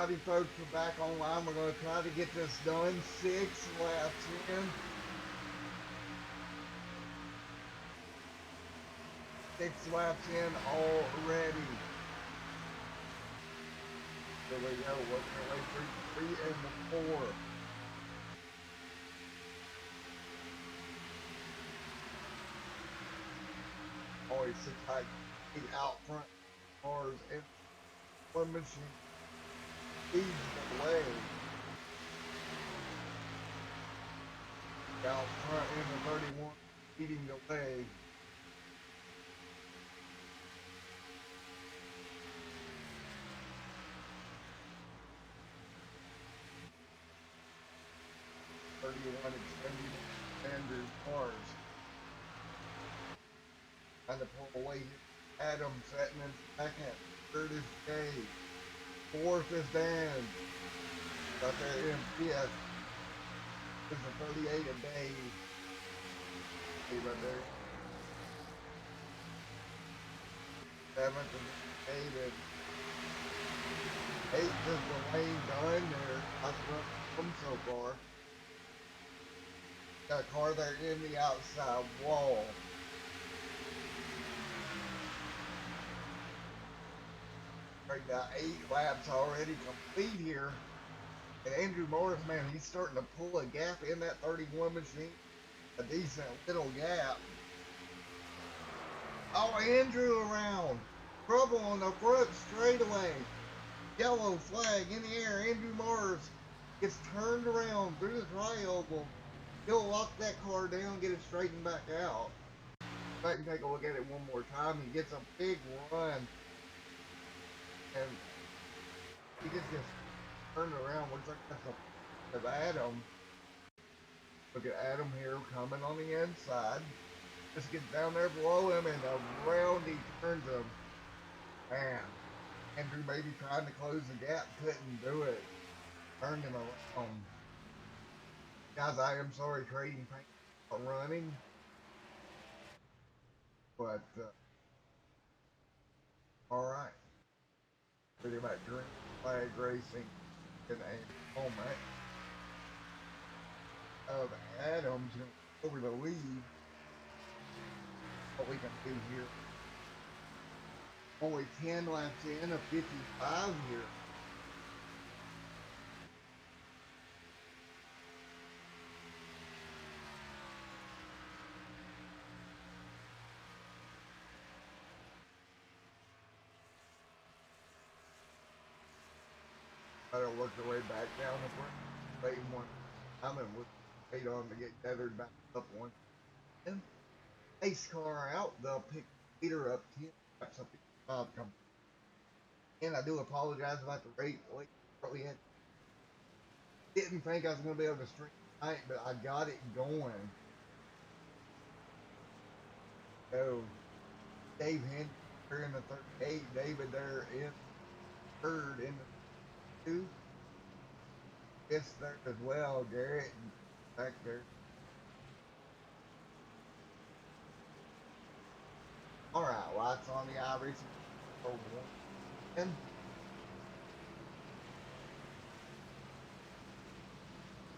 Alrighty, folks, we're back online. We're going to try to get this done. 6 laps in. 6 laps in already. Here we go. Working our way through 3 and 4. Always sit tight. Get out front cars and one machine leads the way. Out front in the 31, leading the way. Extended standard cars. Trying to pull away Adam setting in second. Third is Dave. Fourth is Dan. Got there in fifth. This is 38 of Dave. Dave right there. Seventh is David. Eighth is the lane done there. That's what come so far. Got a car there in the outside wall. Right now, 8 laps already complete here. And Andrew Morris, man, he's starting to pull a gap in that 31 machine. A decent little gap. Oh, Andrew around. Trouble on the front straightaway. Yellow flag in the air. Andrew Morris gets turned around through the tri-oval. He'll lock that car down, get it straightened back out. Back and take a look at it one more time. He gets a big run. And he just gets turned around. Looks like that's of Adam. Look at Adam here coming on the inside. Just gets down there below him and around he turns him. Man, Andrew maybe trying to close the gap, couldn't do it. Turned him around. Guys, I am sorry trading paint for running. But, alright. Pretty much green flag racing in a moment of Adams over the lead. What we can do here. Only 10 laps in of 55 here. Try to work their way back down the front. Waiting one time and we'll wait on to get gathered back up one. And pace car out, they'll pick leader up 10 laps up 55 come. And I do apologize about the rate late early. Didn't think I was gonna be able to string tonight, but I got it going. So Dave Henry in the 38, David there in third in the 2. It's there as well, Garrett back there. Alright, lights on the iRacing over 1.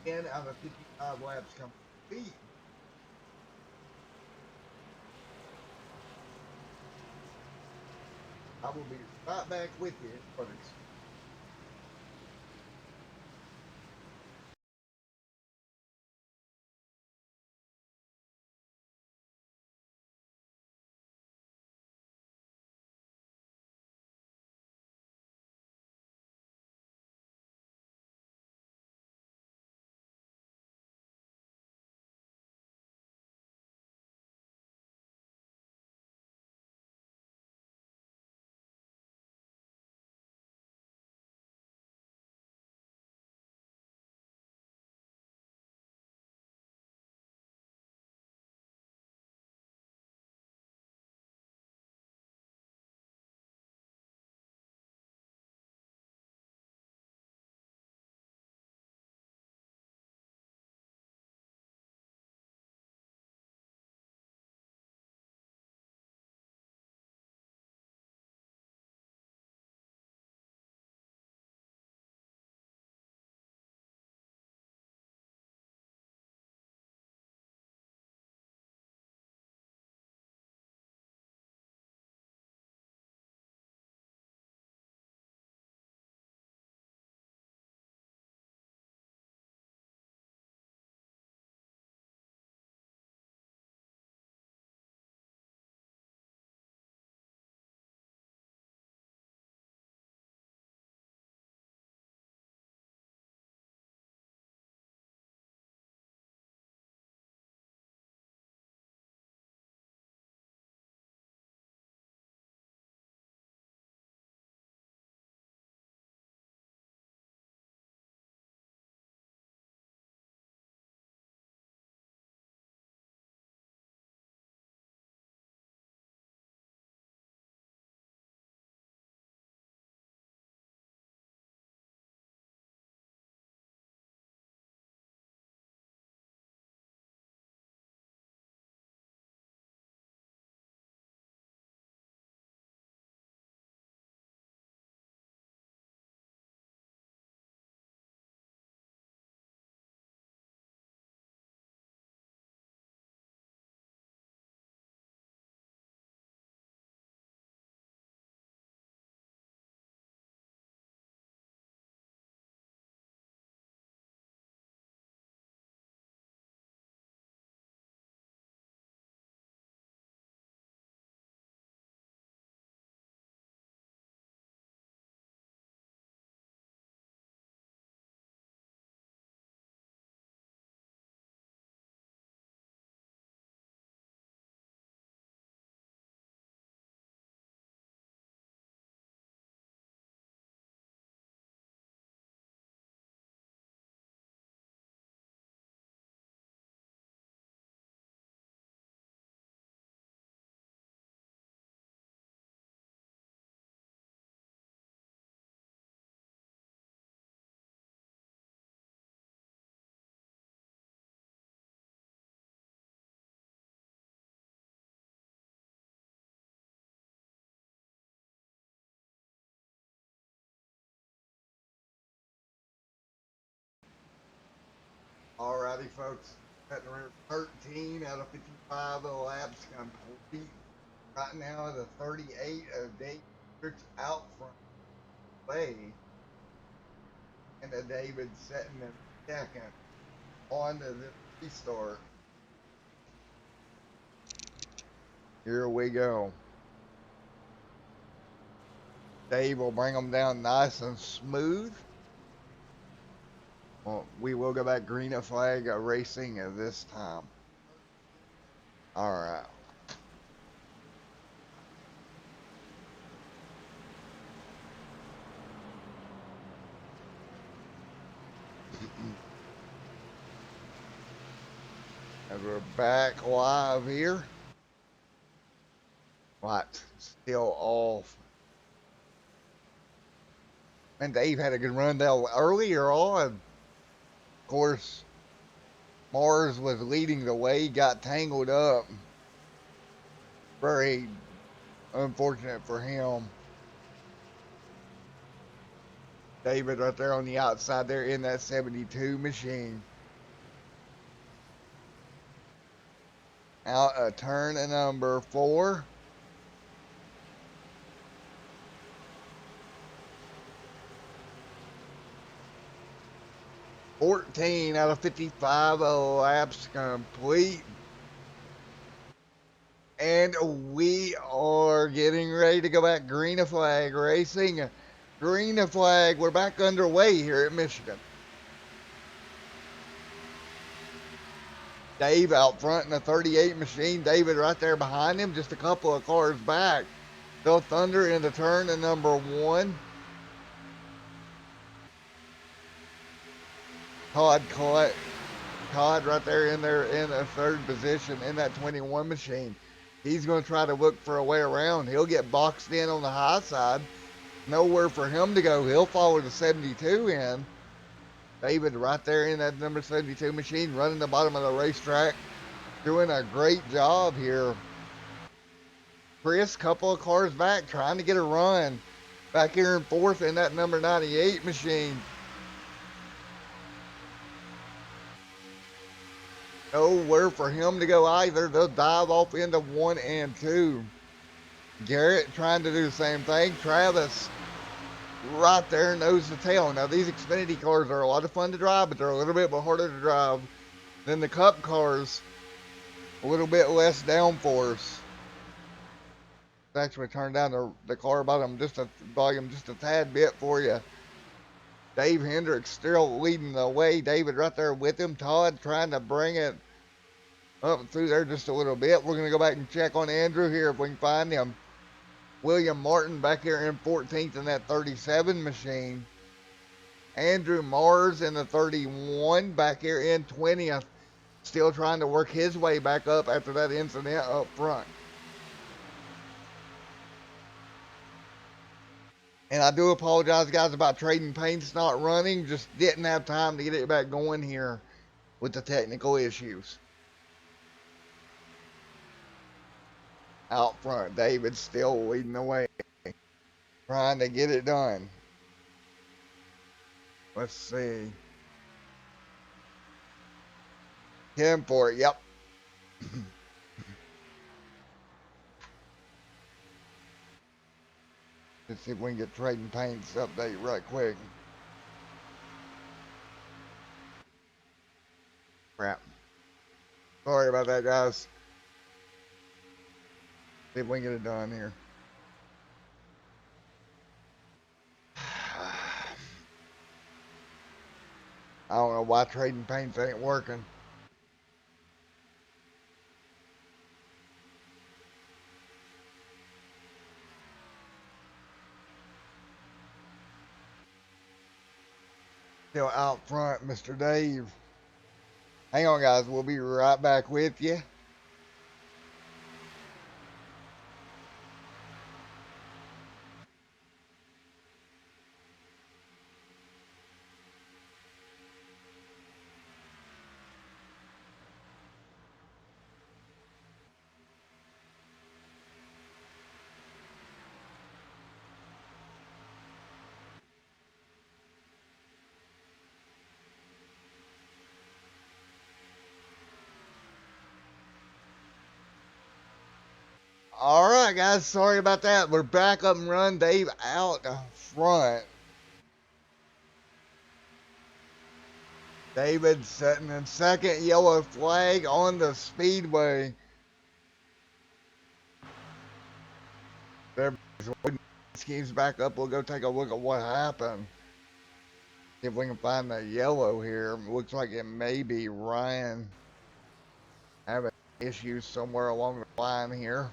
10 out of 55 laps complete. I will be right back with you, brothers. Alrighty, folks. Cutting around 13 out of 55 laps complete. Right now, the 38 of David out front way, and the David setting in second on to the restart. Here we go. Dave will bring them down nice and smooth. Well, we will go back green flag racing at this time. All right. And we're back live here. What? Still off. And Dave had a good run down earlier on. Of course, Mars was leading the way, got tangled up. Very unfortunate for him. David right there on the outside there in that 72 machine. Out a turn at number 4. $14 out of 55 laps complete. And we are getting ready to go back green flag racing. Green flag, we're back underway here at Michigan. Dave out front in the 38 machine. David right there behind him, just a couple of cars back. They'll thunder into turn at number 1. Todd right there in the third position in that 21 machine. He's going to try to look for a way around. He'll get boxed in on the high side. Nowhere for him to go. He'll follow the 72 in. David right there in that number 72 machine, running the bottom of the racetrack, doing a great job here. Chris, couple of cars back, trying to get a run. Back here in fourth in that number 98 machine. Nowhere for him to go either. They'll dive off into 1 and 2. Garrett trying to do the same thing. Travis right there nose to tail. Now these Xfinity cars are a lot of fun to drive, but they're a little bit harder to drive than the Cup cars. A little bit less downforce. Actually turn down the car volume just a tad bit for you. Dave Hendricks still leading the way. David right there with him. Todd trying to bring it up through there just a little bit. We're going to go back and check on Andrew here if we can find him. William Martin back here in 14th in that 37 machine. Andrew Mars in the 31 back here in 20th. Still trying to work his way back up after that incident up front. And I do apologize, guys, about Trading Paints not running. Just didn't have time to get it back going here with the technical issues. Out front, David still leading the way. Trying to get it done. Let's see. Him for it, yep. Let's see if we can get Trading Paints update right quick. Crap. Sorry about that, guys. See if we can get it done here. I don't know why Trading Paints ain't working. Still out front, Mr. Dave. Hang on, guys. We'll be right back with you. All right, guys. Sorry about that. We're back up and run. Dave out front. David sitting in second. Yellow flag on the speedway. Everybody's waiting. Schemes back up. We'll go take a look at what happened. See if we can find the yellow here. Looks like it may be Ryan having issues somewhere along the line here.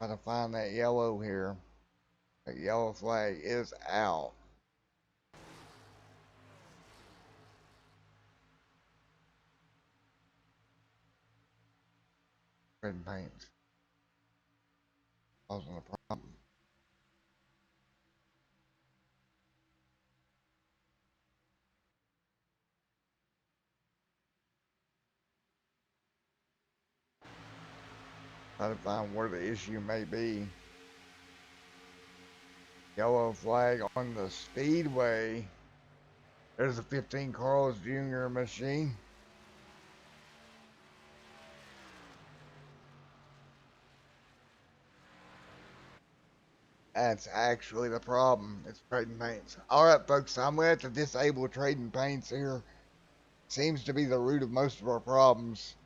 Try to find that yellow here. That yellow flag is out. Red paint causing a problem. Try to find where the issue may be. Yellow flag on the speedway. There's a 15 Carl's Jr. machine. That's actually the problem. It's trading paints. All right, folks, I'm going to have to disable trading paints here. Seems to be the root of most of our problems.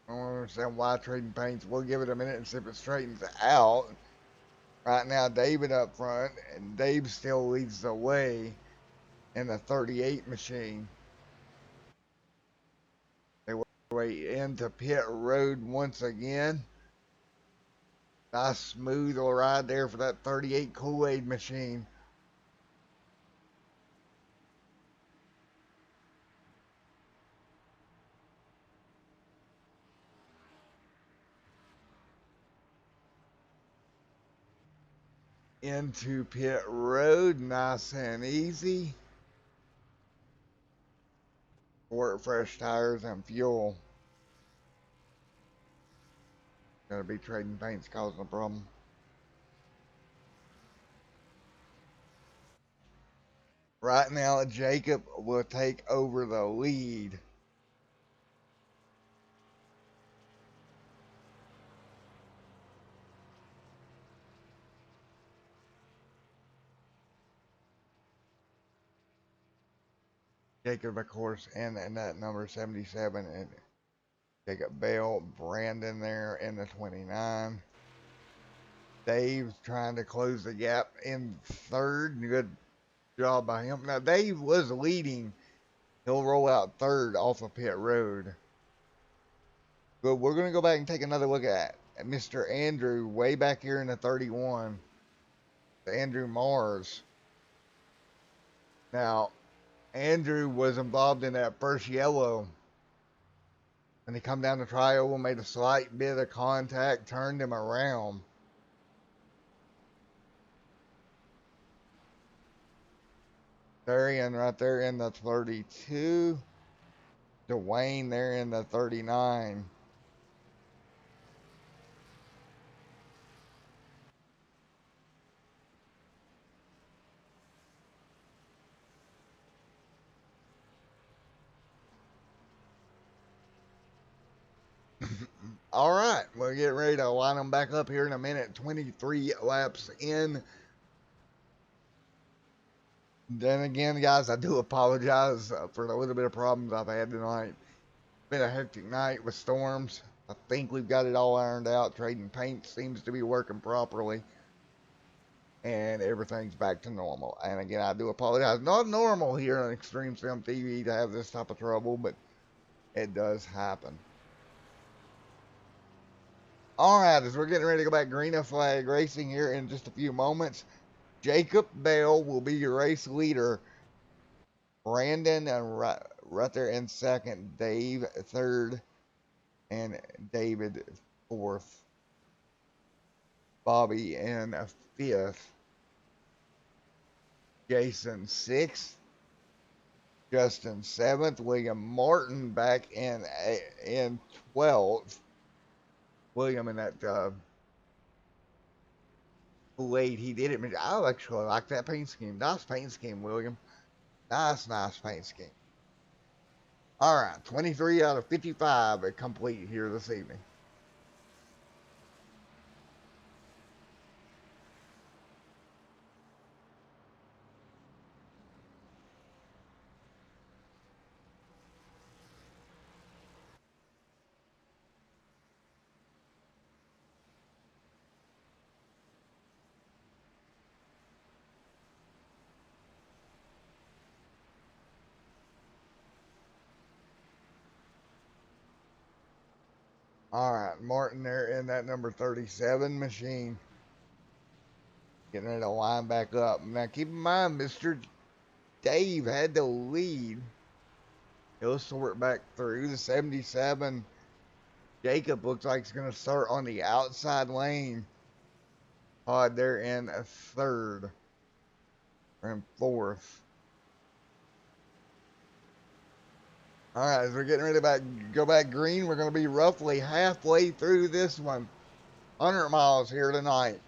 I don't understand why trading paints. We'll give it a minute and see if it straightens out. Right now, David up front, and Dave still leads the way in the 38 machine. They work their way into pit road once again. Nice smooth ride there for that 38 Kool-Aid machine. Into pit road, nice and easy. Work fresh tires and fuel. Gonna be trading paints causing a problem. Right now, Jacob will take over the lead. Jacob, of course, and that number 77, and Jacob Bell, Brandon there in the 29. Dave's trying to close the gap in third. Good job by him. Now, Dave was leading. He'll roll out third off of pit road. But we're going to go back and take another look at Mr. Andrew way back here in the 31. Andrew Mars. Now, Andrew was involved in that first yellow. And he come down the tri-oval, made a slight bit of contact, turned him around. Darian right there in the 32. Dwayne there in the 39. All right, we'll get ready to line them back up here in a minute. 23 laps in. Then again, guys, I do apologize for the little bit of problems I've had tonight. Been a hectic night with storms. I think we've got it all ironed out. Trading paint seems to be working properly. And everything's back to normal. And again, I do apologize. Not normal here on Extreme Sim TV to have this type of trouble, but it does happen. All right, as we're getting ready to go back green flag racing here in just a few moments, Jacob Bell will be your race leader. Brandon and right there in second, Dave third, and David fourth. Bobby in fifth. Jason sixth. Justin seventh. William Martin back in 12th. William in that late he did it. I actually like that paint scheme. Nice paint scheme, William. Nice, nice paint scheme. All right, 23 out of 55 are complete here this evening. All right, Martin there in that number 37 machine. Getting ready to line back up. Now keep in mind, Mr. Dave had the lead. He'll sort back through the 77. Jacob looks like he's going to start on the outside lane. Todd there in a third and fourth. All right, as we're getting ready to go back green, we're going to be roughly halfway through this one. 100 miles here tonight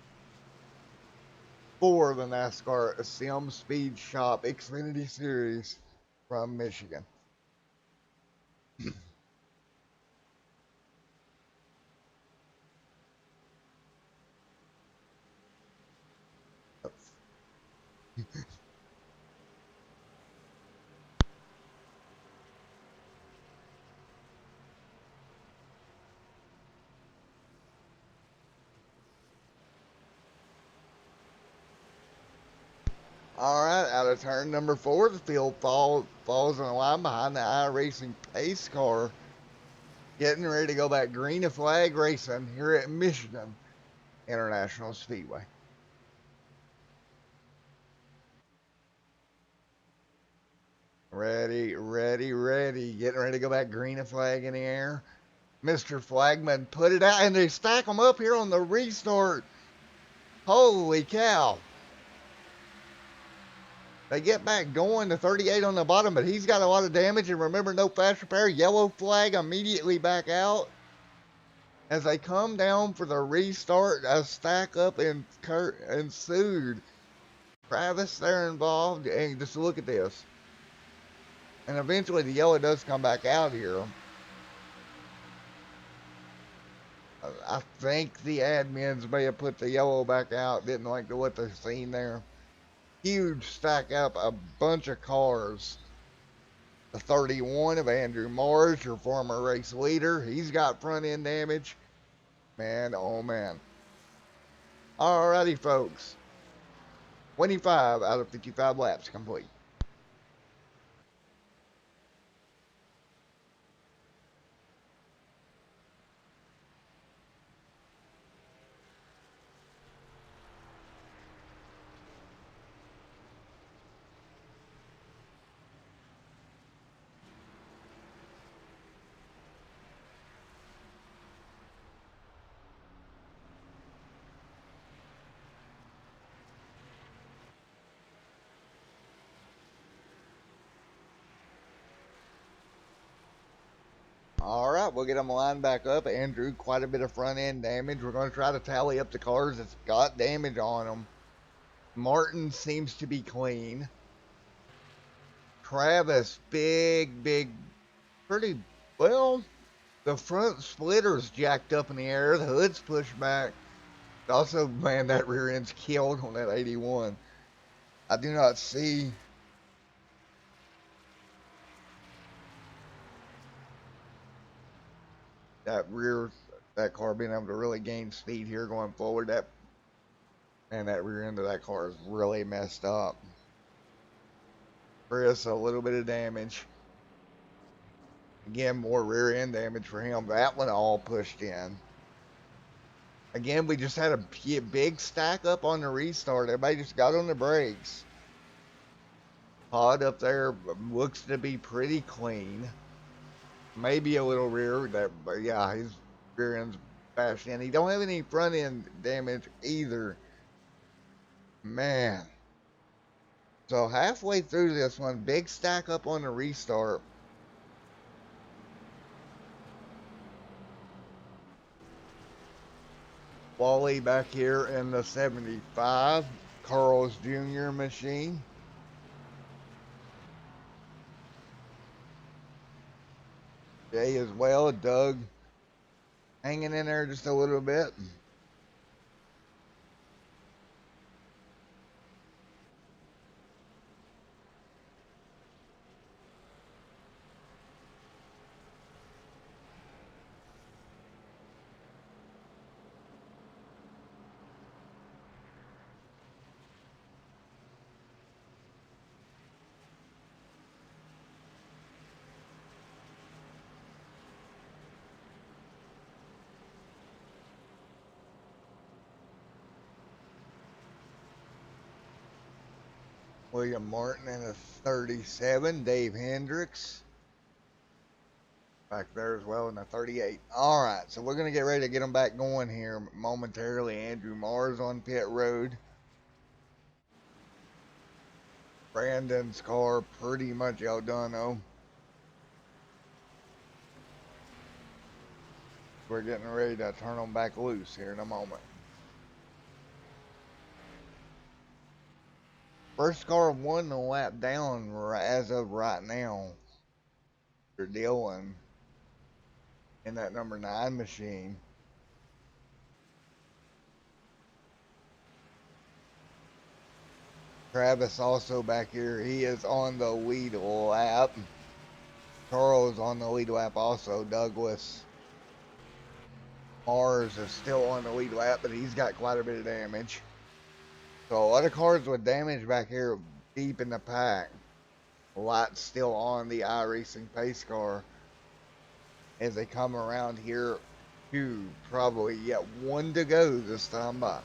for the NASCAR Sim Speed Shop Xfinity Series from Michigan. All right, out of turn number 4, the field falls in a line behind the iRacing pace car. Getting ready to go back green to flag racing here at Michigan International Speedway. Ready, ready, ready. Getting ready to go back green to flag in the air. Mr. Flagman put it out, and they stack them up here on the restart. Holy cow. They get back going to 38 on the bottom, but he's got a lot of damage. And remember, no fast repair. Yellow flag immediately back out. As they come down for the restart, a stack up ensued. Travis there involved, and just look at this. And eventually the yellow does come back out here. I think the admins may have put the yellow back out, didn't like what they've seen there. Huge stack up, a bunch of cars. The 31 of Andrew Morris, your former race leader, he's got front end damage. Man, oh man. Alrighty, folks. 25 out of 55 laps complete. All right, we'll get them lined back up. Andrew, quite a bit of front end damage. We're going to try to tally up the cars that's got damage on them. Martin seems to be clean. Travis, big, pretty well. The front splitter's jacked up in the air. The hood's pushed back. Also, man, that rear end's killed on that 81. I do not see that car being able to really gain speed here going forward. That rear end of that car is really messed up. Chris, a little bit of damage. Again, more rear end damage for him. That one all pushed in. Again, we just had a big stack up on the restart. Everybody just got on the brakes. Pod up there looks to be pretty clean. Maybe a little rear, but yeah, his rear end's bashed in. He don't have any front end damage either. Man. So halfway through this one, big stack up on the restart. Kelly back here in the 75, Carl's Jr. machine. Jay as well, Doug hanging in there just a little bit. William Martin in a 37, Dave Hendricks back there as well in the 38. All right, so we're going to get ready to get them back going here momentarily. Andrew Mars on pit road. Brandon's car pretty much outdone though. We're getting ready to turn them back loose here in a moment. First car won the lap down as of right now. They're Dylan in that number 9 machine. Travis also back here. He is on the lead lap. Charles on the lead lap also. Douglas Mars is still on the lead lap, but he's got quite a bit of damage. So a lot of cars with damage back here deep in the pack. Lights still on the iRacing pace car as they come around here. Two, probably yet one to go this time by.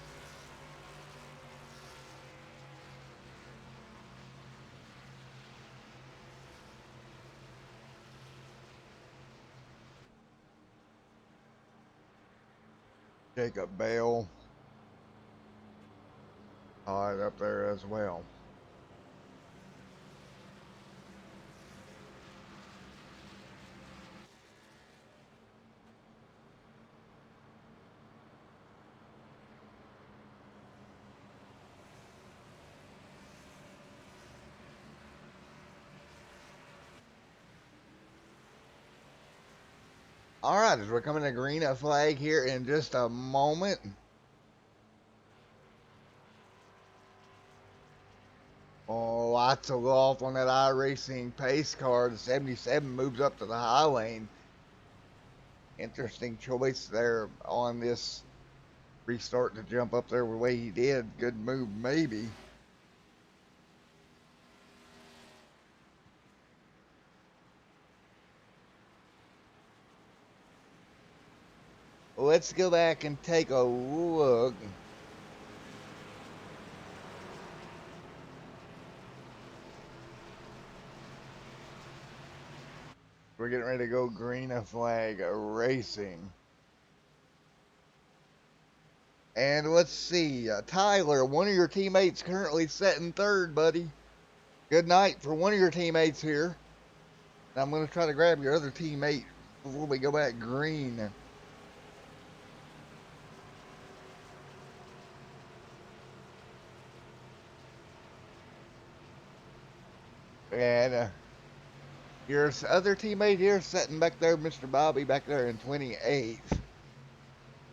Jacob Bell tied up there as well. All right, as we're coming to green a flag here in just a moment. Oh, lots of off on that iRacing pace car. The 77 moves up to the high lane. Interesting choice there on this restart to jump up there the way he did. Good move, maybe. Let's go back and take a look. We're getting ready to go green a flag racing. And let's see, Tyler, one of your teammates currently sitting third, buddy. Good night for one of your teammates here. I'm going to try to grab your other teammate before we go back green. And your other teammate here sitting back there, Mr. Bobby, back there in 28th.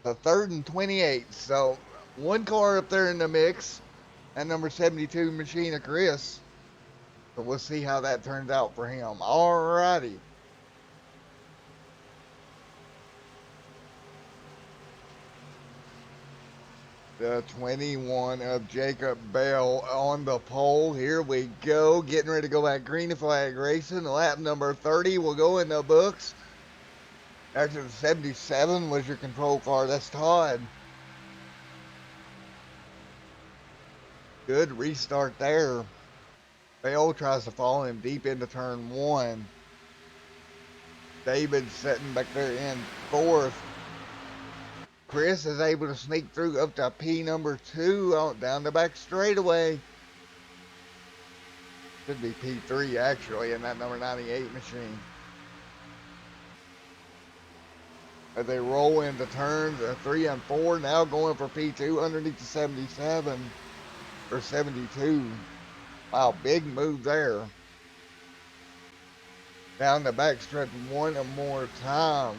The third and 28th. So one car up there in the mix. And number 72, Machina Chris. So we'll see how that turns out for him. Alrighty. The 21 of Jacob Bell on the pole. Here we go. Getting ready to go back green flag racing. Lap number 30 will go in the books. After the 77 was your control car. That's Todd. Good restart there. Bell tries to follow him deep into turn 1. David sitting back there in 4th. Chris is able to sneak through up to P number 2 down the back straightaway. Should be P3 actually in that number 98 machine. as they roll into turns 3 and 4. Now going for P2 underneath the 77 or 72. Wow, big move there. Down the backstretch one more time.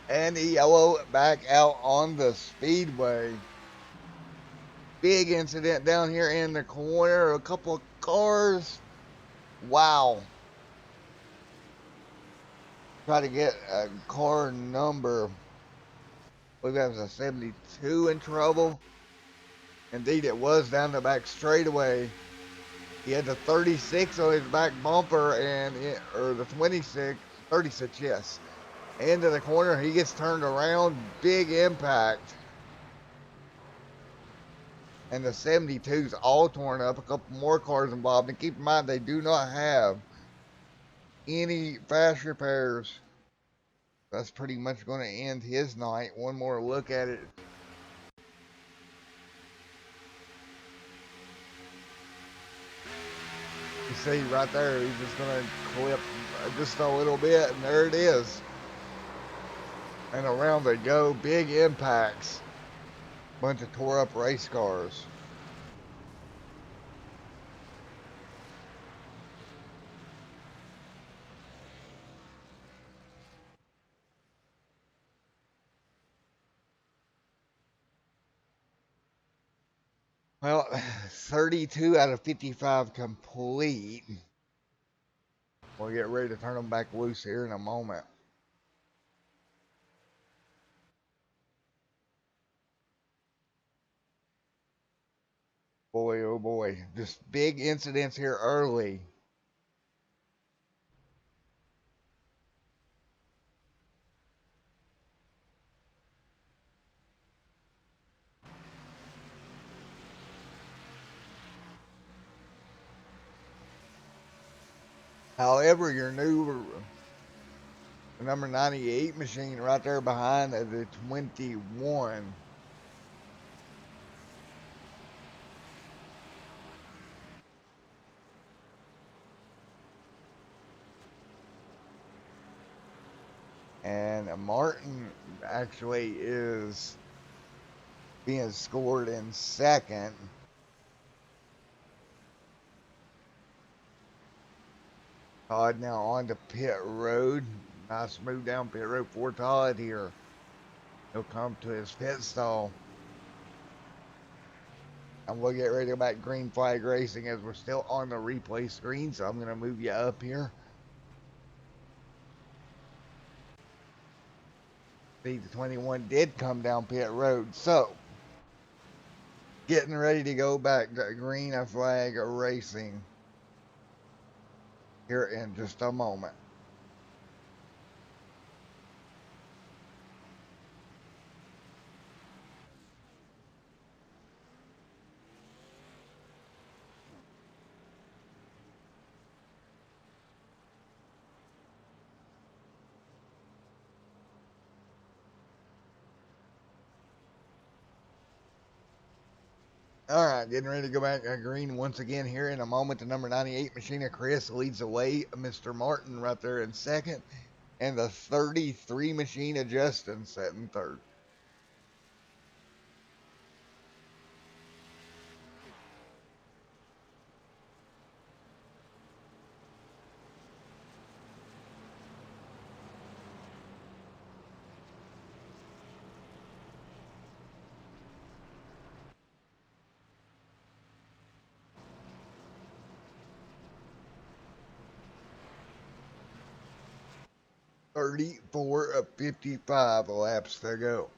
And the yellow back out on the speedway. Big incident down here in the corner. A couple of cars. Wow. Try to get a car number. I believe that was a 72 in trouble. Indeed, it was down the back straightaway. He had the 36 on his back bumper or the 26, 36, yes. Into the corner, he gets turned around, big impact. And the 72's all torn up, a couple more cars involved. And keep in mind, they do not have any fast repairs. That's pretty much going to end his night. One more look at it. You see right there, he's just going to clip just a little bit, and there it is. And around they go, big impacts. Bunch of tore up race cars. Well, 32 out of 55 complete. We'll get ready to turn them back loose here in a moment. Boy, oh boy, just big incidents here early. However, your new number 98 machine right there behind the 21. And Martin actually is being scored in second. Todd now on to pit road. Nice move down pit road for Todd here. He'll come to his pit stall. And we'll get ready to go back green flag racing as we're still on the replay screen. So I'm going to move you up here. See, the 21 did come down pit road. So, getting ready to go back to green flag racing here in just a moment. All right, getting ready to go back green once again here in a moment. The number 98 Machina Chris leads away. Mr. Martin right there in second. And the 33 Machina Justin set in third. Thirty-four of 55 laps to go.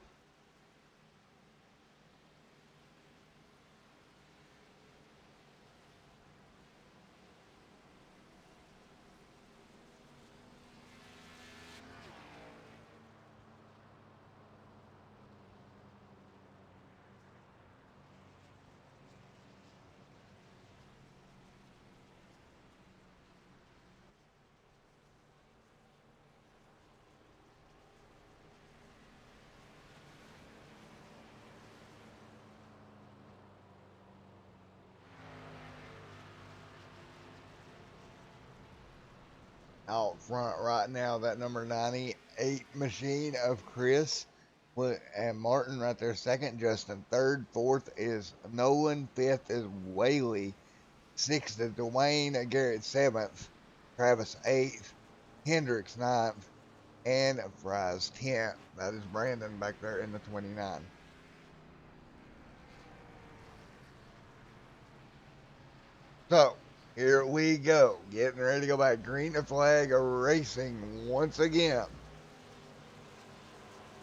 out front right now. That number 98 machine of Chris and Martin right there. Second, Justin. Third, fourth is Nolan. Fifth is Whaley. Sixth is Dwayne. Garrett seventh. Travis eighth. Hendricks ninth. And Fries 10th. That is Brandon back there in the 29. So, here we go. Getting ready to go back. Green to flag racing once again.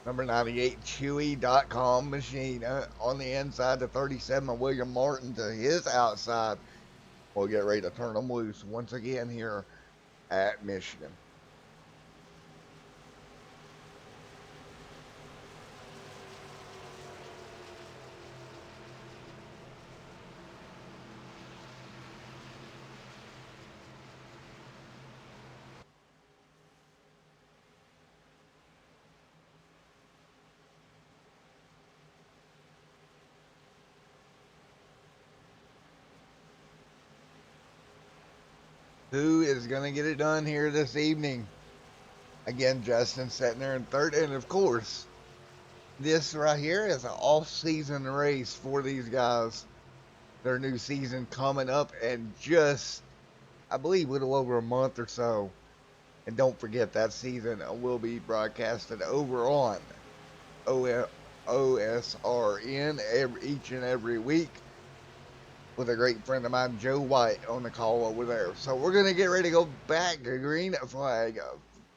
Number 98, Chewy.com machine. On the inside, the 37 William Martin to his outside. We'll get ready to turn them loose once again here at Michigan. Who is going to get it done here this evening? Again, Justin sitting there in third. And of course, this right here is an off-season race for these guys. Their new season coming up and just, I believe, a little over a month or so. And don't forget that season will be broadcasted over on OSRN each and every week with a great friend of mine, Joe White, on the call over there. So we're going to get ready to go back to green flag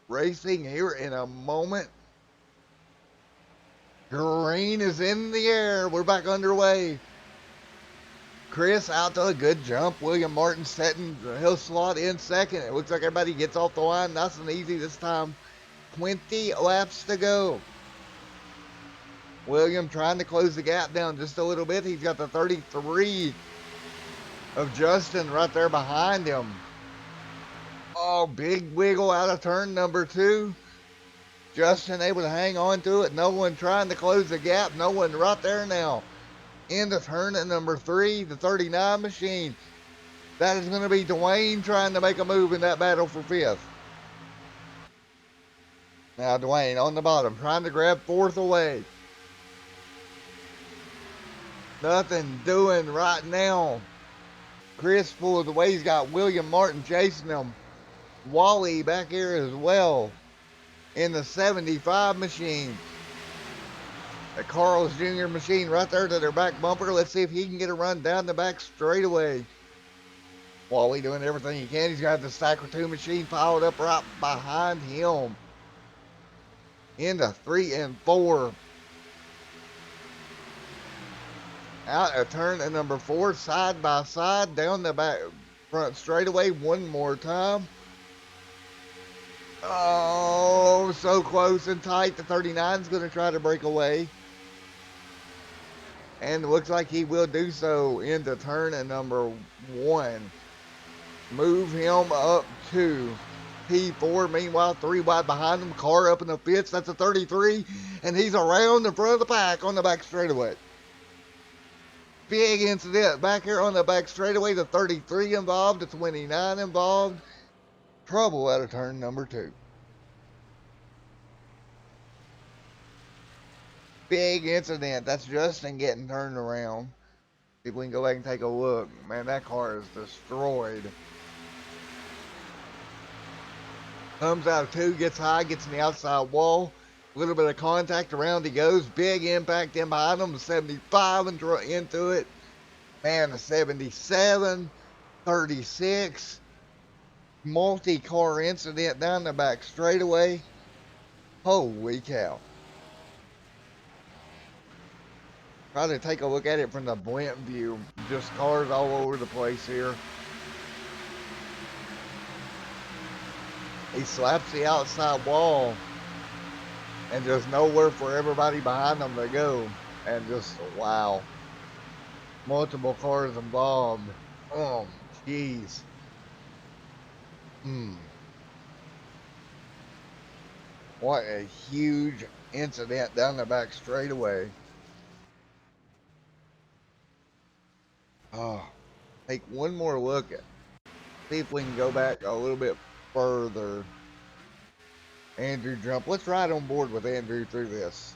racing here in a moment. Green is in the air. We're back underway. Chris out to a good jump. William Martin setting. He'll slot in second. It looks like everybody gets off the line nice and easy this time. 20 laps to go. William trying to close the gap down just a little bit. He's got the 33 of Justin right there behind him. Oh, big wiggle out of turn number 2. Justin able to hang on to it. No one trying to close the gap. No one right there now. Into turn at number 3, the 39 machine. That is going to be Dwayne trying to make a move in that battle for 5th. Now Dwayne on the bottom trying to grab 4th away. Nothing doing right now. Chris pulled away. He's got William Martin chasing him. Wally back here as well in the 75 machine. The Carl's Jr. machine right there to their back bumper. Let's see if he can get a run down the back straightaway. Wally doing everything he can. He's got the Stacker 2 machine piled up right behind him. Into 3 and 4. Out of turn at number 4, side by side, down the back front straightaway one more time. Oh, so close and tight. The 39 is going to try to break away. And it looks like he will do so into turn at number 1. Move him up to P4. Meanwhile, 3 wide behind him. Car up in the pits. That's a 33. And he's around the front of the pack on the back straightaway. Big incident back here on the back straightaway. The 33 involved. The 29 involved. Trouble out of turn number 2. Big incident. That's Justin getting turned around. See if we can go back and take a look. Man, that car is destroyed. Comes out of 2, gets high, gets in the outside wall. A little bit of contact, around he goes. Big impact in behind him. The 75 and into it. Man, the 77, 36. Multi-car incident down the back straightaway. Holy cow. Try to take a look at it from the blimp view. Just cars all over the place here. He slaps the outside wall and there's nowhere for everybody behind him to go. And just, wow. Multiple cars involved. Oh, jeez. What a huge incident down the back straightaway. Oh, take one more look at. See if we can go back a little bit further. Andrew jump. Let's ride on board with Andrew through this.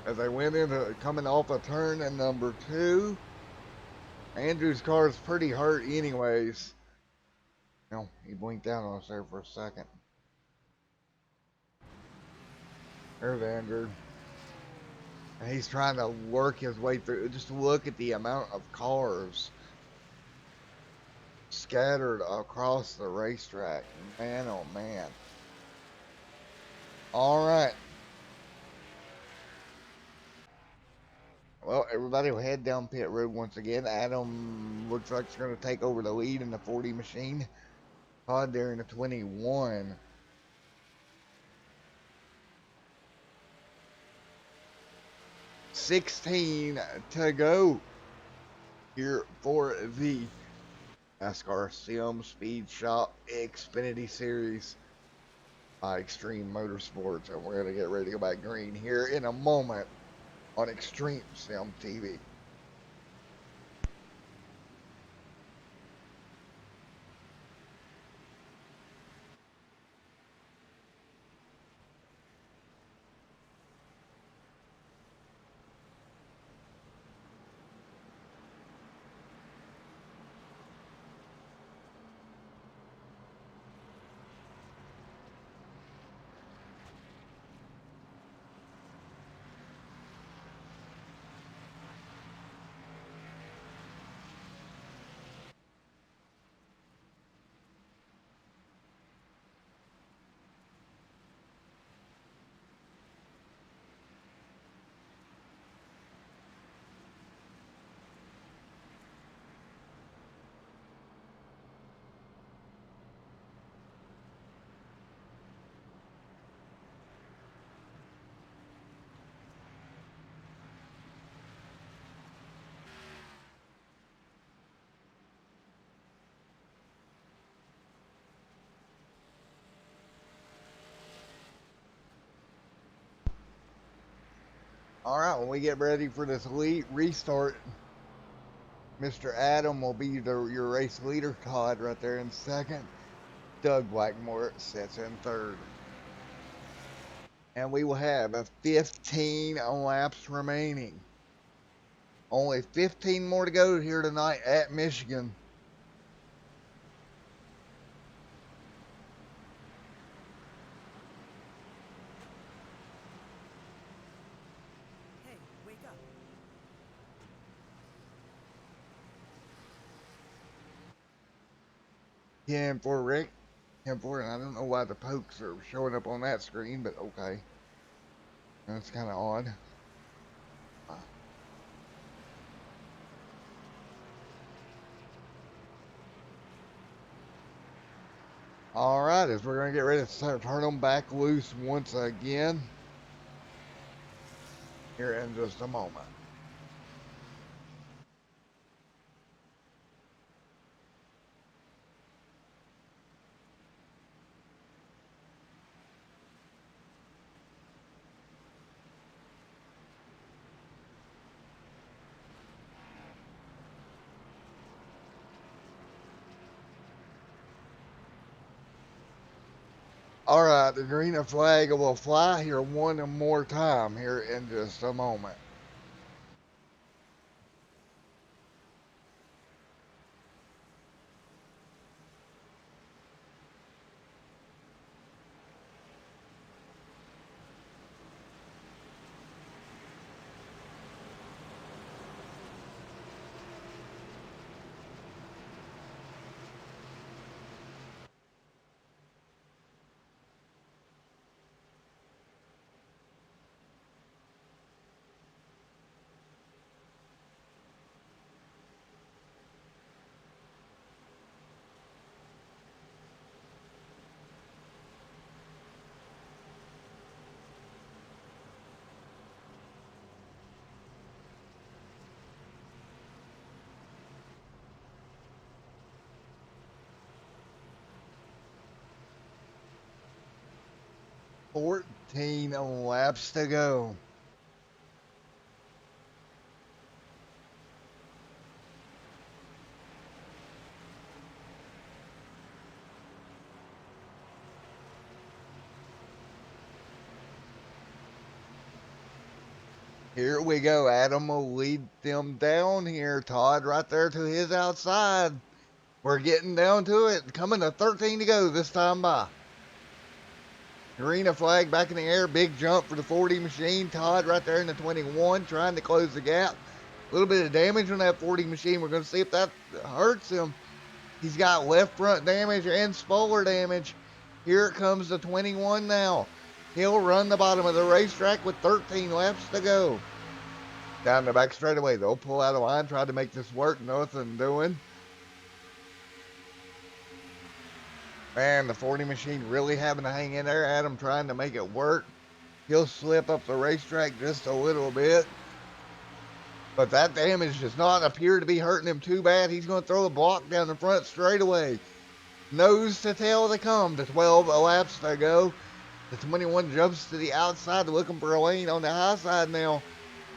As they went into coming off a turn at number 2. Andrew's car is pretty hurt anyways. No, he blinked out on us there for a second. There's Andrew. And he's trying to work his way through. Just look at the amount of cars scattered across the racetrack. Man, oh man. All right. Well, everybody will head down pit road once again. Adam looks like he's going to take over the lead in the 40 machine. Todd there in the 21. 16 to go here for the NASCAR Sim Speed Shop Xfinity Series by Extreme Motorsports. And we're going to get ready to go back green here in a moment on Extreme Sim TV. All right, when we get ready for this restart, Mr. Adam will be your race leader. Todd right there in second. Doug Blackmore sits in third. And we will have 15 laps remaining. Only 15 more to go here tonight at Michigan. Hey, wake up. 10 for Rick. 10 for, and I don't know why the pokes are showing up on that screen, but okay. That's kind of odd. All right, as we're going to get ready to turn them back loose once again here in just a moment. All right, the green flag will fly here one more time here in just a moment. $14 laps to go. Here we go. Adam will lead them down here. Todd right there to his outside. We're getting down to it. Coming to 13 to go this time by. Arena flag back in the air. Big jump for the 40 machine. Todd right there in the 21 trying to close the gap. A little bit of damage on that 40 machine. We're going to see if that hurts him. He's got left front damage and spoiler damage. Here it comes the 21 now. He'll run the bottom of the racetrack with 13 laps to go. Down the back straightaway, they'll pull out a line, try to make this work. Nothing doing. Man, the 40 machine really having to hang in there. Adam trying to make it work. He'll slip up the racetrack just a little bit. But that damage does not appear to be hurting him too bad. He's going to throw a block down the front straightaway. Nose to tail to come. The 12 laps to go. The 21 jumps to the outside looking for a lane on the high side now.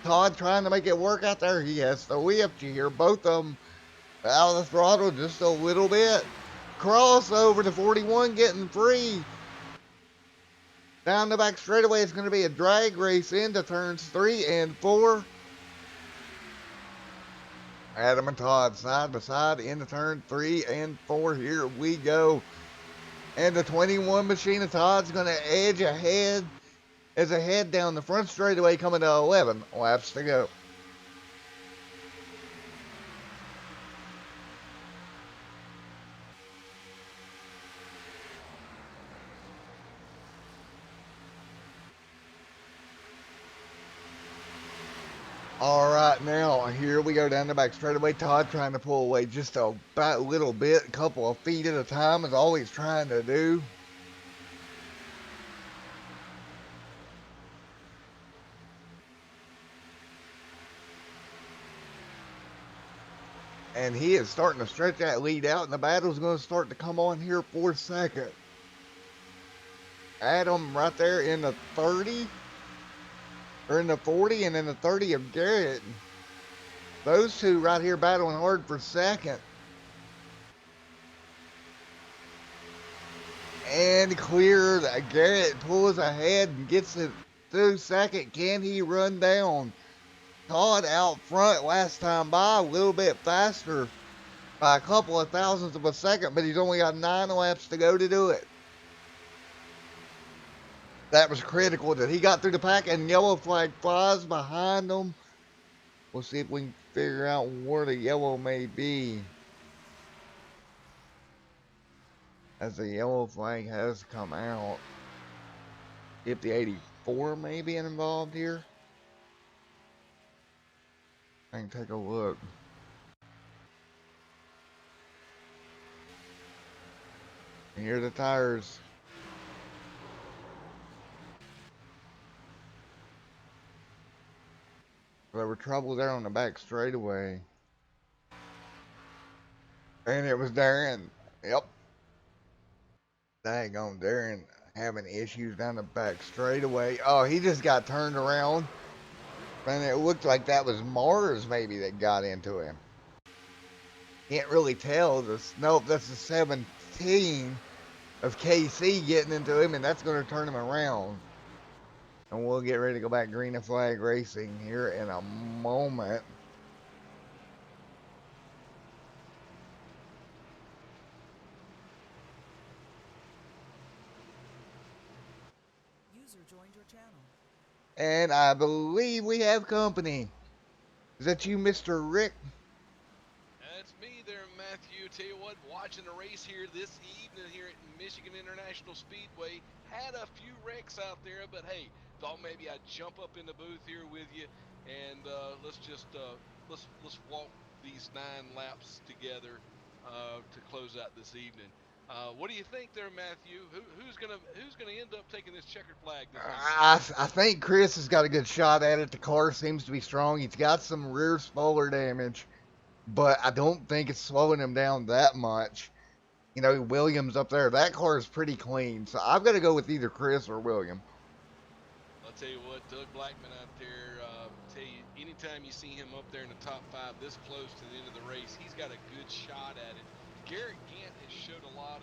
Todd trying to make it work out there. He has the lift. You hear both of them out of the throttle just a little bit. Crossover to 41 getting free. Down the back straightaway, it's going to be a drag race into turns 3 and 4. Adam and Todd side by side into turn 3 and 4. Here we go. And the 21 machine of Todd's going to edge ahead as a head down the front straightaway coming to 11 laps to go. All right, now here we go down the back straightaway. Todd trying to pull away just a little bit, a couple of feet at a time is all he's trying to do. And he is starting to stretch that lead out, and the battle's going to start to come on here for second. Adam right there in the 30, or in the 40, and in the 30 of Garrett. Those two right here battling hard for second. And clear. Garrett pulls ahead and gets it through second. Can he run down Todd out front last time by a little bit faster by a couple of thousandths of a second, but he's only got 9 laps to go to do it. That was critical that he got through the pack, and yellow flag flies behind him. We'll see if we can figure out where the yellow may be. As the yellow flag has come out. If the 84 may be involved here. I can take a look. And here are the tires. There were trouble there on the back straightaway. And it was Darren. Yep. Daggone Darren having issues down the back straightaway. Oh, he just got turned around. And it looked like that was Mars maybe that got into him. Can't really tell. Nope, that's the 17 of KC getting into him, and that's going to turn him around. And we'll get ready to go back green flag racing here in a moment. User joined your channel. And I believe we have company. Is that you, Mr. Rick? That's me there, Matthew. Tell you what, watching the race here this evening here at Michigan International Speedway. Had a few wrecks out there, but hey, thought maybe I'd jump up in the booth here with you, and let's walk these 9 laps together to close out this evening. What do you think there, Matthew? Who's gonna end up taking this checkered flag this evening? I think Chris has got a good shot at it. The car seems to be strong. He's got some rear spoiler damage, but I don't think it's slowing him down that much. You know, Williams up there, that car is pretty clean. So I've got to go with either Chris or William. I'll tell you what, Doug Blackman out there, tell you, anytime you see him up there in the top 5 this close to the end of the race, he's got a good shot at it. Garrett Gant has showed a lot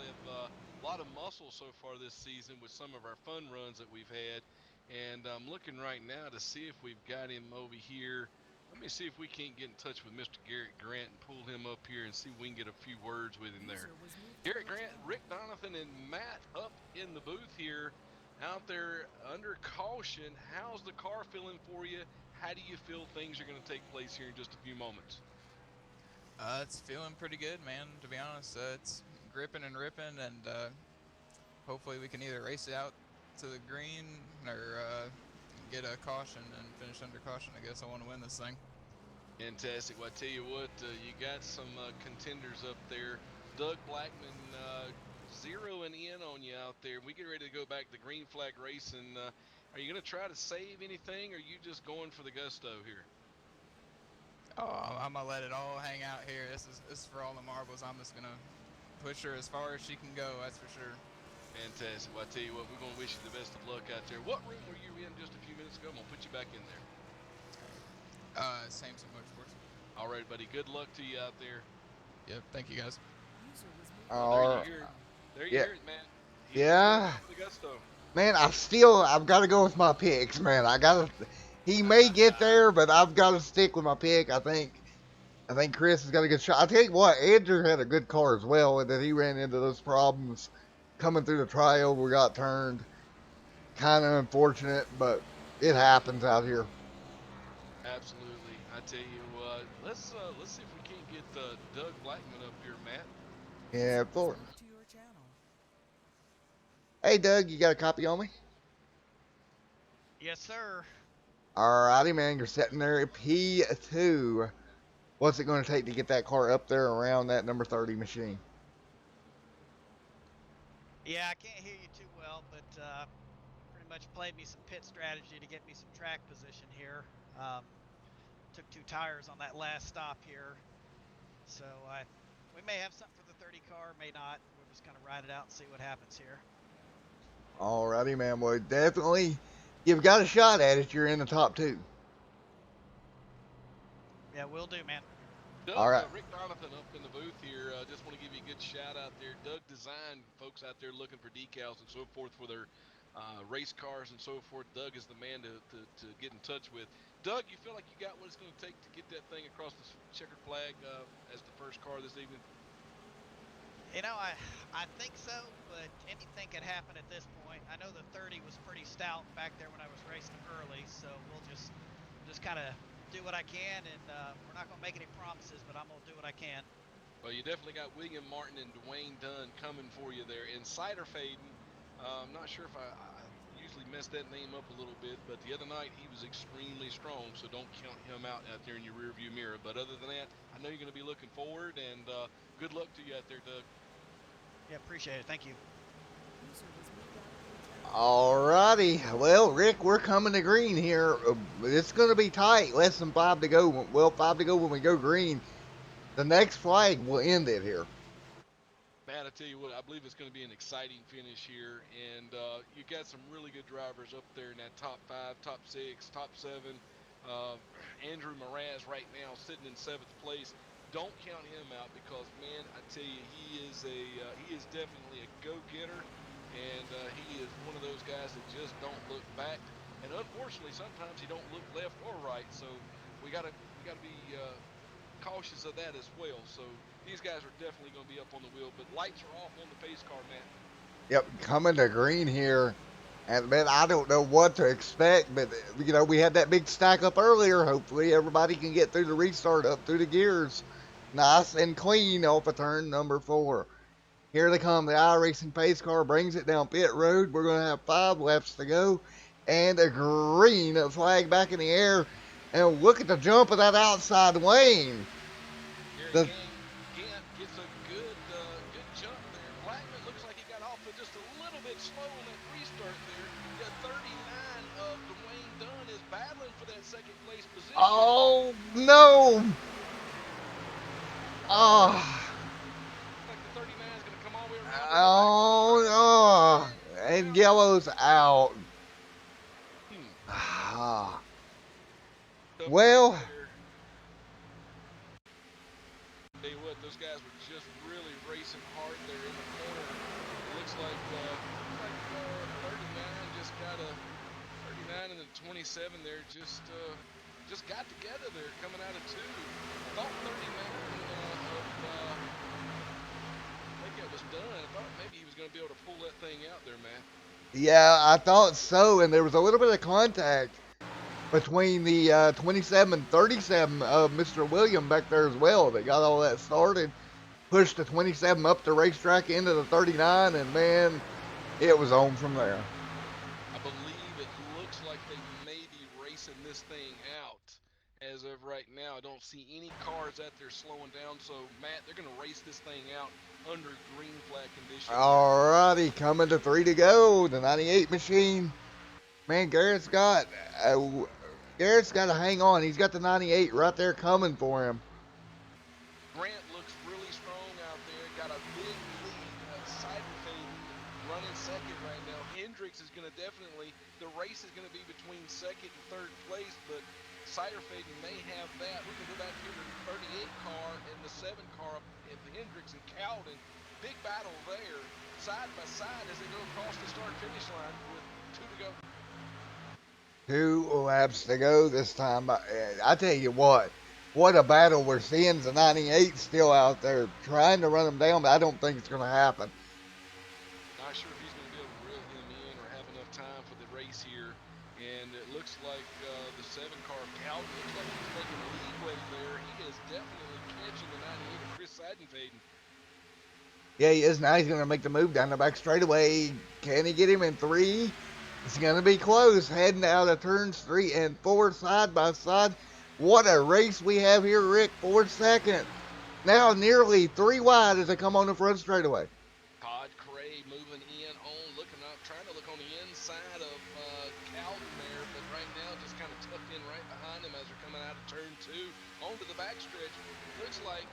of muscle so far this season with some of our fun runs that we've had. And I'm looking right now to see if we've got him over here. Let me see if we can't get in touch with Mr. Garrett Grant and pull him up here and see if we can get a few words with him there. Garrett Grant, Rick Donovan, and Matt up in the booth here, out there under caution. How's the car feeling for you? How do you feel things are going to take place here in just a few moments? It's feeling pretty good, man. To be honest, it's gripping and ripping, and hopefully we can either race it out to the green or get a caution and finish under caution. I guess I want to win this thing. Fantastic. Well, I tell you what, you got some contenders up there. Doug Blackman zeroing in on you out there. We get ready to go back to green flag racing. Are you going to try to save anything, or are you just going for the gusto here? Oh, I'm gonna let it all hang out here. This is for all the marbles. I'm just gonna push her as far as she can go. That's for sure. Fantastic. Well, I tell you what, we're going to wish you the best of luck out there. What room were you in just a few minutes ago? I'm going to put you back in there. Same some motorsports. All right, buddy. Good luck to you out there. Yep. Thank you guys. Well, there you Or hear it. There you yeah, hear it, man. He's yeah, going for the gusto. man. I've got to go with my picks, man. I gotta. He may get there, but I've got to stick with my pick. I think Chris has got a good shot. I tell you what, Andrew had a good car as well, and then he ran into those problems coming through the trial. We got turned. Kind of unfortunate, but it happens out here. Absolutely. I tell you what, let's see if we can't get Doug Blackman up here, Matt. Yeah, for Hey, Doug, you got a copy on me? Yes, sir. Alrighty, man. You're sitting there at P2. What's it going to take to get that car up there around that number 30 machine? Yeah, I can't hear you too well, but pretty much played me some pit strategy to get me some track position here. Took two tires on that last stop here, so we may have something for the 30 car, may not. We'll just kind of ride it out and see what happens here. Alrighty, man. Well, definitely, you've got a shot at it. You're in the top two. Yeah, will do, man. All Doug, right. Rick Donovan up in the booth here. Just want to give you a good shout out there. Doug Design, folks out there looking for decals and so forth for their race cars and so forth. Doug is the man to get in touch with. Doug, you feel like you got what it's going to take to get that thing across the checkered flag as the first car this evening? You know, I think so, but anything could happen at this point. I know the 30 was pretty stout back there when I was racing early, so we'll just kind of do what I can, and we're not going to make any promises, but I'm going to do what I can. Well, you definitely got William Martin and Dwayne Dunn coming for you there. Insider Faden, I'm not sure if I usually mess that name up a little bit, but the other night he was extremely strong, so don't count him out there in your rearview mirror. But other than that, I know you're going to be looking forward, and good luck to you out there, Doug. Yeah, appreciate it. Thank you. Alrighty. Well, Rick, we're coming to green here. It's going to be tight. Less than 5 to go. Well, 5 to go when we go green. The next flag will end it here. Matt, I tell you what, I believe it's going to be an exciting finish here, and you got some really good drivers up there in that top five, top six, top seven. Uh, Andrew Moraz right now sitting in seventh place. Don't count him out because, man, I tell you, he is definitely a go-getter, and he is one of those guys that just don't look back. And unfortunately, sometimes he don't look left or right. So we gotta be cautious of that as well. So these guys are definitely going to be up on the wheel, but lights are off on the pace car, man. Yep, coming to green here. And man, I don't know what to expect, but we had that big stack up earlier. Hopefully, everybody can get through the restart up through the gears, nice and clean off of turn number 4. Here they come. The iRacing pace car brings it down pit road. We're going to have 5 laps to go, and a green flag back in the air. And look at the jump of that outside lane. Garrett The Gant gets a good jump there. Blackman looks like he got off to just a little bit slow on that restart there. Yeah, 39 of Dwayne Dunn is battling for that second place position. oh no! Oh. Looks like the 39 is going to come all the way around to the back of the line. Oh, And no. And now looks yellow's like, out. hmm, Ah. tough race Well, there. Tell you what, those guys were just really racing hard there in the corner. It looks like 39 just got a 37 there just got together there coming out of two. Thought 39 I think that was done. I thought maybe he was going to be able to pull that thing out there, Matt. Yeah, I thought so, and there was a little bit of contact between the 27 and 37 of Mr. William back there as well. That got all that started, pushed the 27 up the racetrack into the 39, and man, it was on from there. I believe it looks like they may be racing this thing out as of right now. I don't see any cars out there slowing down. So, Matt, they're going to race this thing out under green flag conditions here. Alrighty, coming to three to go. The 98 machine. Man, uh, Garrett's got to hang on. He's got the 98 right there coming for him. Grant looks really strong out there. Got a big lead. Cider fading running second right now. Hendricks is going to definitely, the race is going to be between second and third place, but Cider fading may have that. We can go back here to the 38 car and the 7 car of Hendricks and Cowden. Big battle there, side by side as they go across the start finish line with 2 to go. 2 laps to go this time. I tell you what a battle we're seeing. The 98 still out there trying to run him down, but I don't think it's going to happen. Not sure if he's going to be able to reel him in or have enough time for the race here. And it looks like the 7 car Cowden looks like he's making leeway there. He is definitely catching the 98 of Chris Seidenfaden. Yeah, he is. Now he's going to make the move down the back straightaway. Can he get him in three? It's going to be close. Heading out of turns 3 and 4 side by side. What a race we have here, Rick. 4th second. Now nearly 3 wide as they come on the front straightaway. Todd Cray moving in on, looking up, trying to look on the inside of Cowden there, but right now just kind of tucked in right behind him as they're coming out of turn 2 onto the backstretch. Looks like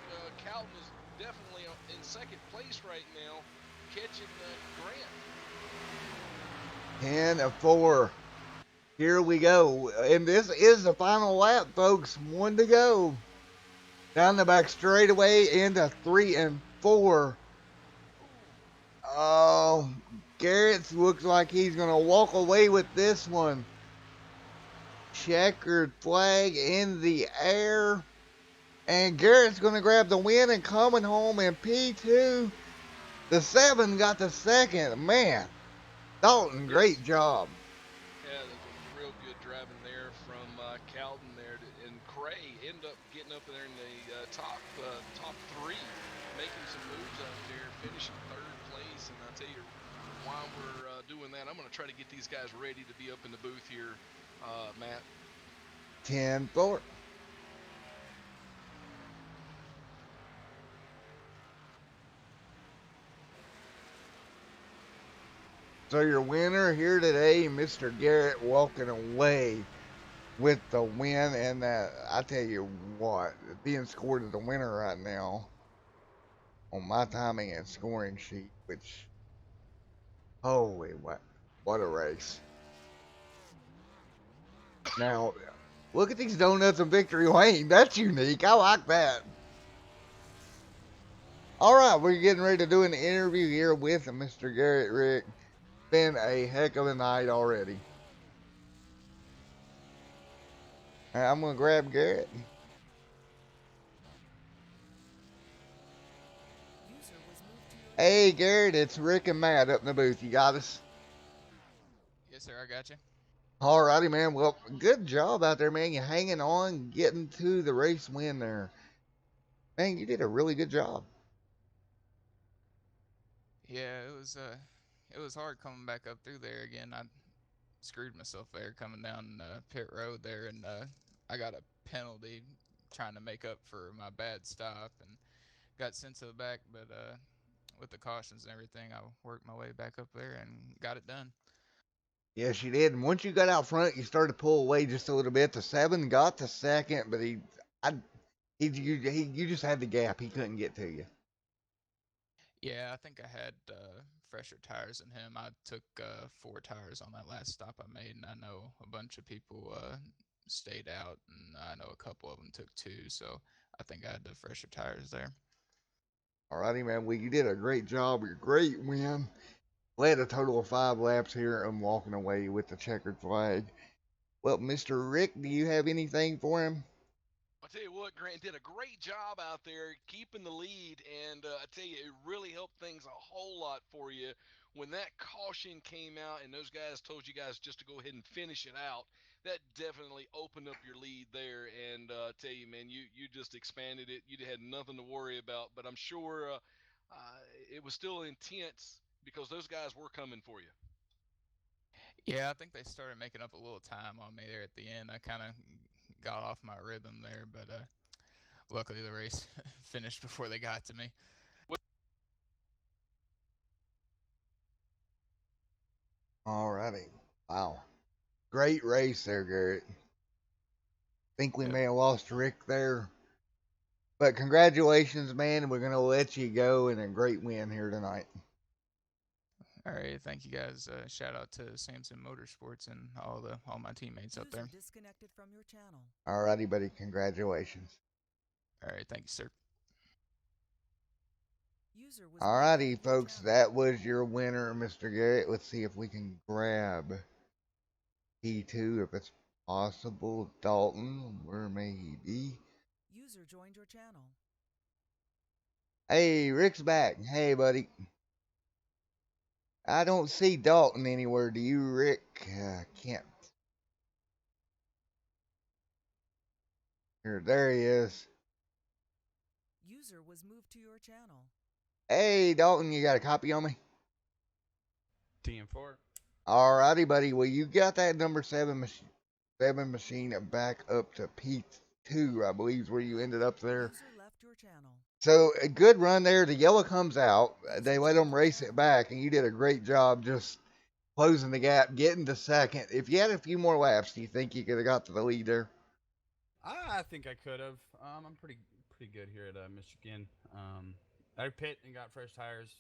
Cowden is definitely in second place right now, catching Grant. 10-4. Here we go. And this is the final lap, folks. 1 to go. Down the back straightaway into 3 and 4. Oh, Garrett looks like he's going to walk away with this one. Checkered flag in the air. And Garrett's going to grab the win and coming home in P2. The 7 got the second. Man, Dalton, great job. Yeah, that was real good driving there from Cowden there, and Cray ended up getting up there in the top 3, making some moves out there, finishing 3rd place. And I'll tell you, while we're doing that, I'm going to try to get these guys ready to be up in the booth here, Matt. 10-4. So your winner here today, Mr. Garrett, walking away with the win. And I tell you what, being scored as the winner right now on my timing and scoring sheet, which, holy, what a race. Now, look at these donuts in Victory Lane. That's unique. I like that. All right, we're getting ready to do an interview here with Mr. Garrett Rick. Been a heck of a night already. I'm going to grab Garrett. Hey, Garrett, it's Rick and Matt up in the booth. You got us? Yes, sir. I got you. All righty, man. Well, good job out there, man. You're hanging on, getting to the race win there. Man, you did a really good job. Yeah, it was hard coming back up through there again. I screwed myself there coming down pit road there, and I got a penalty trying to make up for my bad stop and got sent to the back. But with the cautions and everything, I worked my way back up there and got it done. Yes, you did. And once you got out front, you started to pull away just a little bit. The 7 got to second, but I, you just had the gap. He couldn't get to you. Yeah, I think I had fresher tires than him. I took 4 tires on that last stop I made, and I know a bunch of people stayed out, and I know a couple of them took 2. So I think I had the fresher tires there. All righty, man. Well, you did a great job. You're great win. Led a total of 5 laps here and walking away with the checkered flag. Well, Mr. Rick, do you have anything for him? I tell you what, Grant did a great job out there keeping the lead, and I tell you, it really helped things a whole lot for you when that caution came out and those guys told you guys just to go ahead and finish it out. That definitely opened up your lead there, and I tell you, man, you just expanded it. You had nothing to worry about, but I'm sure it was still intense because those guys were coming for you. Yeah, I think they started making up a little time on me there at the end. I kind of got off my rhythm there, but luckily the race finished before they got to me. Alrighty. Wow. Great race there, Garrett. Think we Yep. may have lost Rick there. But congratulations, man. We're going to let you go in a great win here tonight. All right, thank you guys. Shout out to Samson Motorsports and all my teammates up there. Disconnected from your channel. Alrighty, buddy. Congratulations. All right, thank you, sir. Alrighty, folks. That was your winner, Mr. Garrett. Let's see if we can grab P2 if it's possible. Dalton, where may he be? User joined your channel. Hey, Rick's back. Hey, buddy. I don't see Dalton anywhere. Do you, Rick? Can't. Here, there he is. User was moved to your channel. Hey, Dalton, you got a copy on me? TM4. Alrighty, buddy. Well, you got that number seven machine back up to P2, I believe is where you ended up there. User left your channel. So a good run there. The yellow comes out. They let them race it back, and you did a great job just closing the gap, getting to second. If you had a few more laps, do you think you could have got to the lead there? I think I could have. I'm pretty good here at Michigan. I pit and got fresh tires,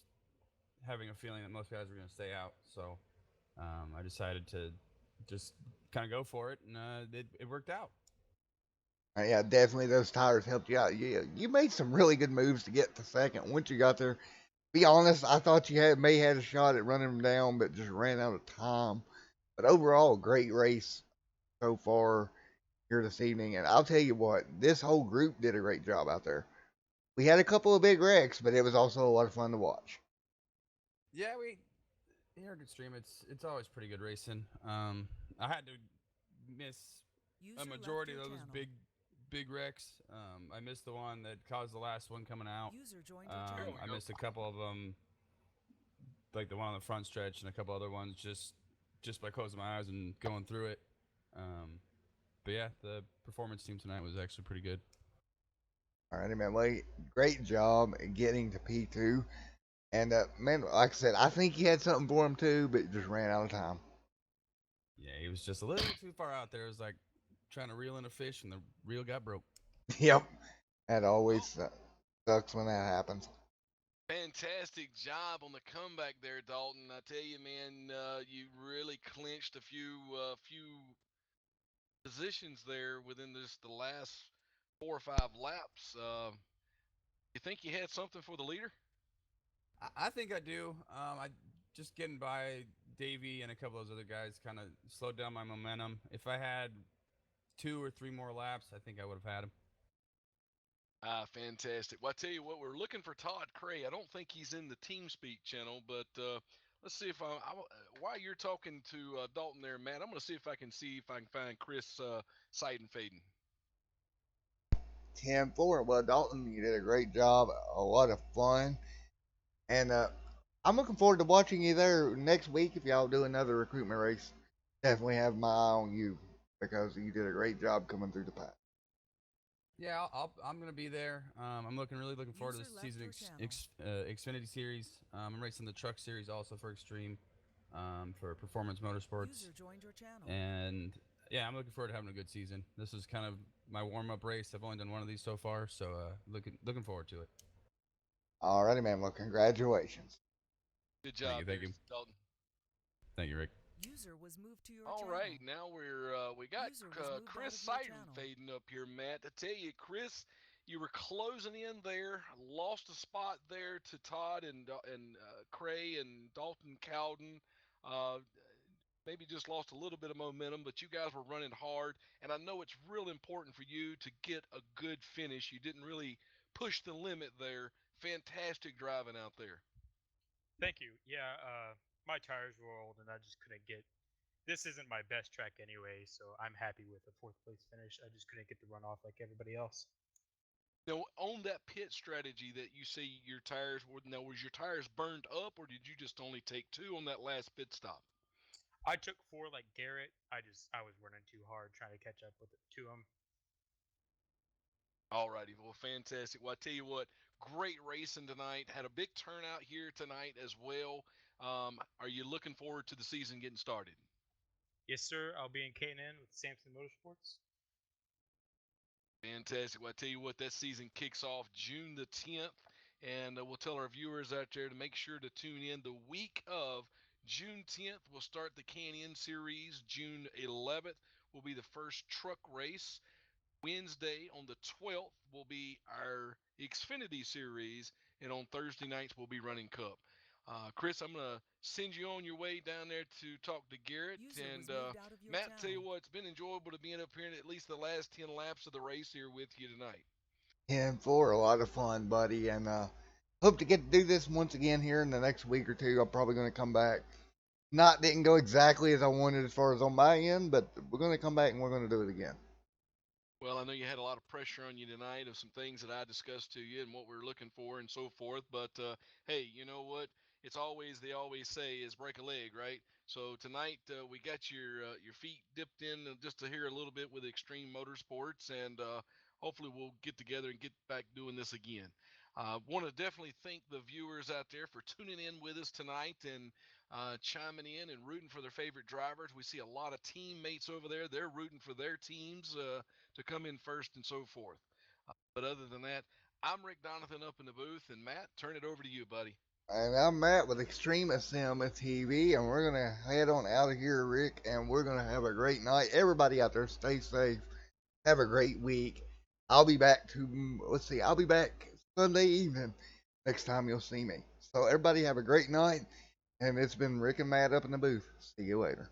having a feeling that most guys were going to stay out. So I decided to just kind of go for it, and it worked out. Yeah, definitely those tires helped you out. You made some really good moves to get to second. Once you got there, be honest, I thought you may had a shot at running them down, but just ran out of time. But overall, great race so far here this evening. And I'll tell you what, this whole group did a great job out there. We had a couple of big wrecks, but it was also a lot of fun to watch. Yeah, here at Extreme, it's always pretty good racing. I had to miss a majority of those big wrecks. I missed the one that caused the last one coming out. I missed a couple of them, like the one on the front stretch, and a couple other ones just by closing my eyes and going through it. But yeah, the performance team tonight was actually pretty good. All right, man. Well, great job getting to P2. And man, like I said, I think he had something for him too, but just ran out of time. Yeah, he was just a little too far out there. It was like trying to reel in a fish, and the reel got broke. Yep, that always sucks when that happens. Fantastic job on the comeback there, Dalton. I tell you, man, you really clinched a few positions there within just the last 4 or 5 laps. You think you had something for the leader? I think I do. I just getting by Davey and a couple of those other guys kind of slowed down my momentum. If I had 2 or 3 more laps, I think I would have had him. Fantastic. Well, I tell you what, we're looking for Todd Cray. I don't think he's in the TeamSpeak channel, but let's see if while you're talking to Dalton there, Matt, I'm going to see if I can find Chris Seiden Faden. 10-4. Well, Dalton, you did a great job. A lot of fun. And I'm looking forward to watching you there next week if y'all do another recruitment race. Definitely have my eye on you because you did a great job coming through the pack. Yeah, I'm gonna be there. I'm really looking forward to this season Xfinity series. I'm racing the truck series also for Extreme, for Performance Motorsports. And yeah, I'm looking forward to having a good season. This is kind of my warm up race. I've only done one of these so far, so looking forward to it. Alrighty, man. Well, congratulations. Good job, thank you. Dalton. Thank you, Rick. User was moved to your All channel. right, now we got Chris Seiden fading up here, Matt. To tell you, Chris, you were closing in there, lost a spot there to Todd and Cray and Dalton Cowden. maybe just lost a little bit of momentum, but you guys were running hard, and I know it's real important for you to get a good finish. You didn't really push the limit there. Fantastic driving out there. Thank you. Yeah, my tires were old, and I just couldn't get. This isn't my best track anyway, so I'm happy with a fourth place finish. I just couldn't get the run off like everybody else. Now, on that pit strategy that you say your tires were, now was your tires burned up, or did you just only take two on that last pit stop? I took four like Garrett. I was running too hard trying to catch up with it, to him. All righty, well, fantastic. Well, I tell you what, great racing tonight. Had a big turnout here tonight as well. Are you looking forward to the season getting started? Yes, sir. I'll be in K&N with Samson Motorsports. Fantastic. Well, I tell you what, that season kicks off June the 10th, and we'll tell our viewers out there to make sure to tune in the week of June 10th. We'll start the Canyon Series. June 11th will be the first truck race. Wednesday on the 12th will be our Xfinity Series, and on Thursday nights we'll be running Cup. Chris, I'm going to send you on your way down there to talk to Garrett. User And was moved out of your Matt, tell you channel. what, it's been enjoyable to be up here in at least the last 10 laps of the race here with you tonight. And for a lot of fun, buddy. And hope to get to do this once again here in the next week or two. I'm probably going to come back. Not didn't go exactly as I wanted as far as on my end, but we're going to come back and we're going to do it again. Well, I know you had a lot of pressure on you tonight of some things that I discussed to you and what we're looking for and so forth. But hey, you know what? It's always they always say is break a leg, right? So tonight we got your feet dipped in just to hear a little bit with Extreme Motorsports, and hopefully we'll get together and get back doing this again. Want to definitely thank the viewers out there for tuning in with us tonight and chiming in and rooting for their favorite drivers. We see a lot of teammates over there; they're rooting for their teams to come in first and so forth. But other than that, I'm Rick Donathan up in the booth, and Matt, turn it over to you, buddy. And I'm Matt with Extreme Sim TV, and we're going to head on out of here, Rick, and we're going to have a great night. Everybody out there, stay safe. Have a great week. I'll be back let's see, I'll be back Sunday evening next time you'll see me. So, everybody have a great night, and it's been Rick and Matt up in the booth. See you later.